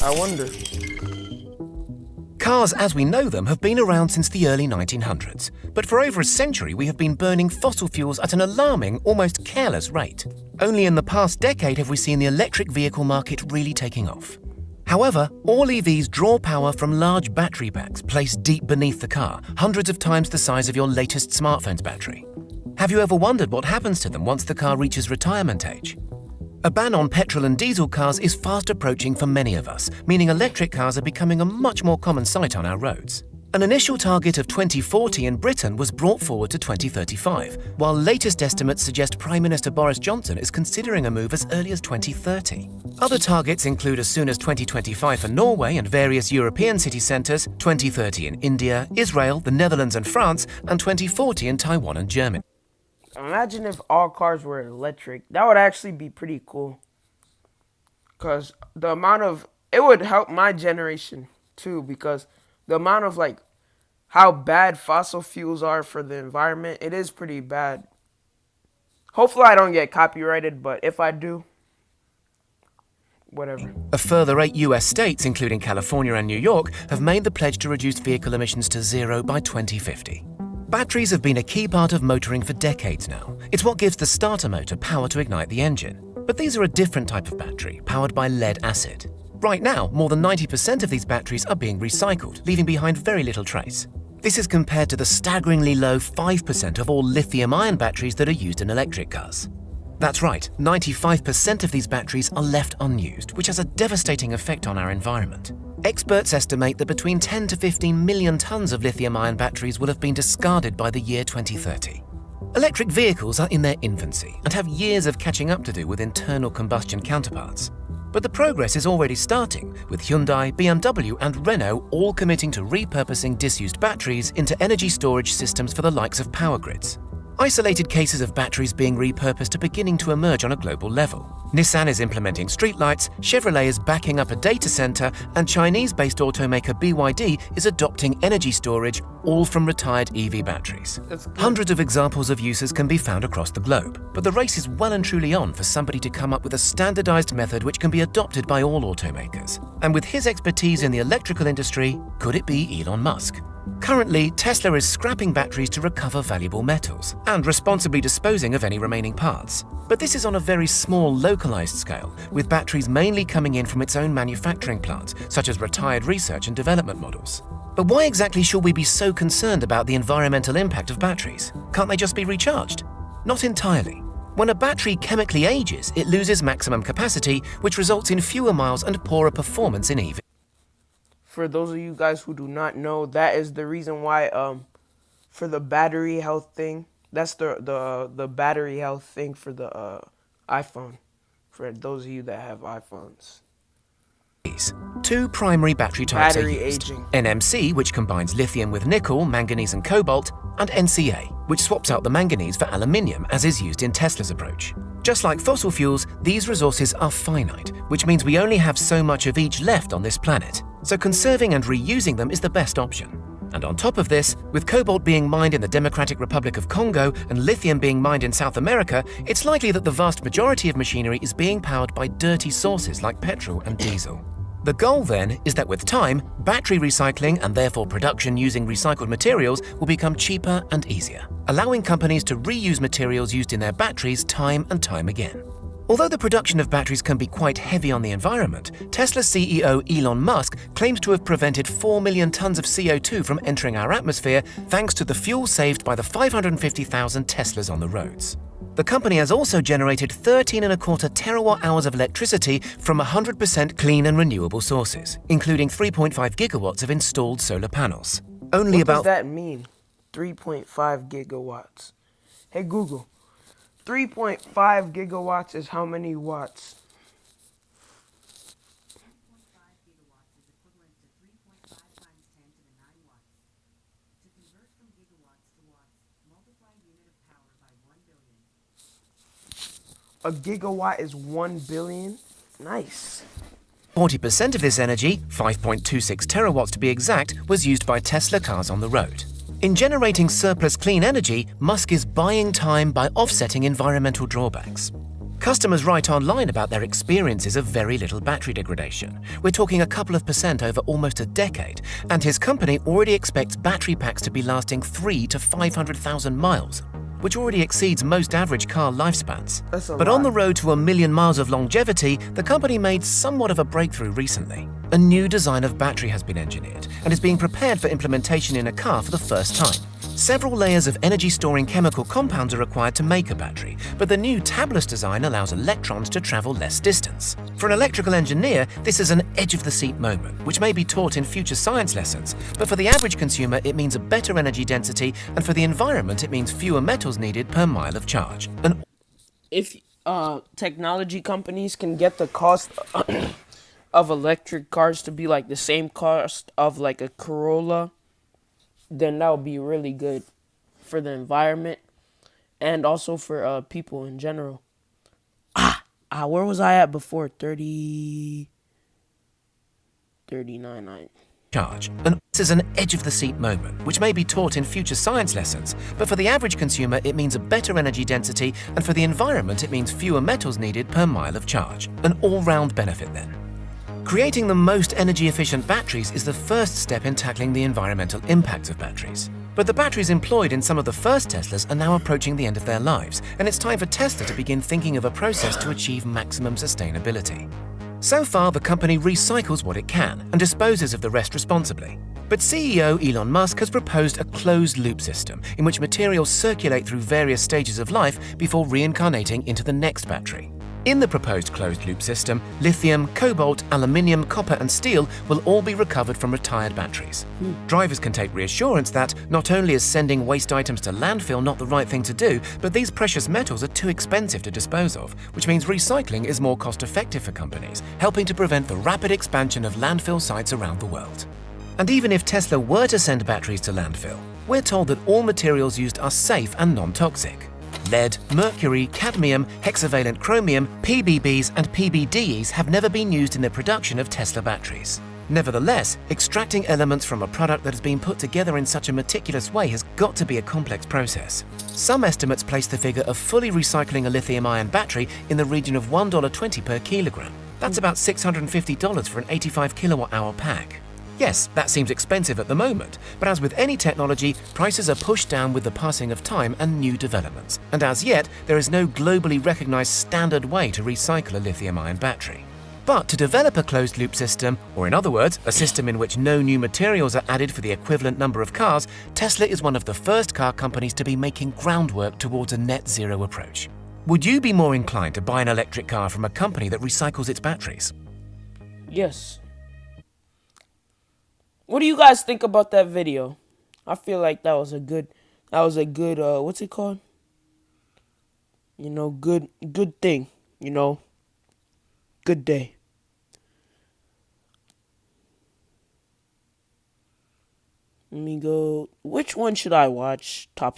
I wonder. Cars as we know them have been around since the early 1900s, but for over a century we have been burning fossil fuels at an alarming, almost careless rate. Only in the past decade have we seen the electric vehicle market really taking off. However, all EVs draw power from large battery packs placed deep beneath the car, hundreds of times the size of your latest smartphone's battery. Have you ever wondered what happens to them once the car reaches retirement age? A ban on petrol and diesel cars is fast approaching for many of us, meaning electric cars are becoming a much more common sight on our roads. An initial target of 2040 in Britain was brought forward to 2035, while latest estimates suggest Prime Minister Boris Johnson is considering a move as early as 2030. Other targets include as soon as 2025 for Norway and various European city centres, 2030 in India, Israel, the Netherlands and France, and 2040 in Taiwan and Germany. Imagine if all cars were electric. That would actually be pretty cool. Because it would help my generation too, because the amount of how bad fossil fuels are for the environment, it is pretty bad. Hopefully I don't get copyrighted, but if I do, whatever. A further 8 US states, including California and New York, have made the pledge to reduce vehicle emissions to zero by 2050. Batteries have been a key part of motoring for decades now. It's what gives the starter motor power to ignite the engine. But these are a different type of battery, powered by lead acid. Right now, more than 90% of these batteries are being recycled, leaving behind very little trace. This is compared to the staggeringly low 5% of all lithium-ion batteries that are used in electric cars. That's right, 95% of these batteries are left unused, which has a devastating effect on our environment. Experts estimate that between 10 to 15 million tons of lithium-ion batteries will have been discarded by the year 2030. Electric vehicles are in their infancy and have years of catching up to do with internal combustion counterparts. But the progress is already starting, with Hyundai, BMW and Renault all committing to repurposing disused batteries into energy storage systems for the likes of power grids. Isolated cases of batteries being repurposed are beginning to emerge on a global level. Nissan is implementing streetlights, Chevrolet is backing up a data center, and Chinese-based automaker BYD is adopting energy storage, all from retired EV batteries. Hundreds of examples of uses can be found across the globe, but the race is well and truly on for somebody to come up with a standardized method which can be adopted by all automakers. And with his expertise in the electrical industry, could it be Elon Musk? Currently, Tesla is scrapping batteries to recover valuable metals and responsibly disposing of any remaining parts. But this is on a very small, localized scale, with batteries mainly coming in from its own manufacturing plants, such as retired research and development models. But why exactly should we be so concerned about the environmental impact of batteries? Can't they just be recharged? Not entirely. When a battery chemically ages, it loses maximum capacity, which results in fewer miles and poorer performance in EV. For those of you guys who do not know, that is the reason why for the battery health thing, that's the battery health thing for the iPhone, for those of you that have iPhones. Two primary battery types Battery are used. aging. NMC, which combines lithium with nickel, manganese and cobalt, and NCA, which swaps out the manganese for aluminium, as is used in Tesla's approach. Just like fossil fuels, these resources are finite, which means we only have so much of each left on this planet. So conserving and reusing them is the best option. And on top of this, with cobalt being mined in the Democratic Republic of Congo and lithium being mined in South America, it's likely that the vast majority of machinery is being powered by dirty sources like petrol and diesel. The goal then is that with time, battery recycling and therefore production using recycled materials will become cheaper and easier, allowing companies to reuse materials used in their batteries time and time again. Although the production of batteries can be quite heavy on the environment, Tesla CEO Elon Musk claims to have prevented 4 million tons of CO2 from entering our atmosphere thanks to the fuel saved by the 550,000 Teslas on the roads. The company has also generated 13.25 terawatt-hours of electricity from 100% clean and renewable sources, including 3.5 gigawatts of installed solar panels. What does that mean? 3.5 gigawatts. Hey Google, 3.5 gigawatts is how many watts? 3.5 gigawatts is equivalent to 3.5 times 10 to the 9 watts. To convert from gigawatts to watts, multiply unit of power by 1 billion. A gigawatt is 1 billion? Nice. 40% of this energy, 5.26 terawatts to be exact, was used by Tesla cars on the road. In generating surplus clean energy, Musk is buying time by offsetting environmental drawbacks. Customers write online about their experiences of very little battery degradation. We're talking a couple of percent over almost a decade, and his company already expects battery packs to be lasting 3 to 500,000 miles, which already exceeds most average car lifespans. That's a But lot. on the road to 1,000,000 miles of longevity, the company made somewhat of a breakthrough recently. A new design of battery has been engineered and is being prepared for implementation in a car for the first time. Several layers of energy-storing chemical compounds are required to make a battery, but the new tabless design allows electrons to travel less distance. For an electrical engineer, this is an edge-of-the-seat moment, which may be taught in future science lessons, but for the average consumer, it means a better energy density, and for the environment, it means fewer metals needed per mile of charge. If technology companies can get the cost of electric cars to be like the same cost of like a Corolla, then that would be really good for the environment and also for people in general. Where was I at before? 39. Charge. And this is an edge-of-the-seat moment, which may be taught in future science lessons, but for the average consumer, it means a better energy density, and for the environment, it means fewer metals needed per mile of charge. An all-round benefit then. Creating the most energy-efficient batteries is the first step in tackling the environmental impacts of batteries. But the batteries employed in some of the first Teslas are now approaching the end of their lives, and it's time for Tesla to begin thinking of a process to achieve maximum sustainability. So far, the company recycles what it can and disposes of the rest responsibly. But CEO Elon Musk has proposed a closed-loop system in which materials circulate through various stages of life before reincarnating into the next battery. In the proposed closed-loop system, lithium, cobalt, aluminium, copper and steel will all be recovered from retired batteries. Drivers can take reassurance that not only is sending waste items to landfill not the right thing to do, but these precious metals are too expensive to dispose of, which means recycling is more cost-effective for companies, helping to prevent the rapid expansion of landfill sites around the world. And even if Tesla were to send batteries to landfill, we're told that all materials used are safe and non-toxic. Lead, mercury, cadmium, hexavalent chromium, PBBs and PBDEs have never been used in the production of Tesla batteries. Nevertheless, extracting elements from a product that has been put together in such a meticulous way has got to be a complex process. Some estimates place the figure of fully recycling a lithium-ion battery in the region of $1.20 per kilogram. That's about $650 for an 85 kilowatt-hour pack. Yes, that seems expensive at the moment, but as with any technology, prices are pushed down with the passing of time and new developments. And as yet, there is no globally recognized standard way to recycle a lithium-ion battery. But to develop a closed-loop system, or in other words, a system in which no new materials are added for the equivalent number of cars, Tesla is one of the first car companies to be making groundwork towards a net-zero approach. Would you be more inclined to buy an electric car from a company that recycles its batteries? Yes. What do you guys think about that video? I feel like that was a good what's it called? Good thing, Good day. Let me go. Which one should I watch? Top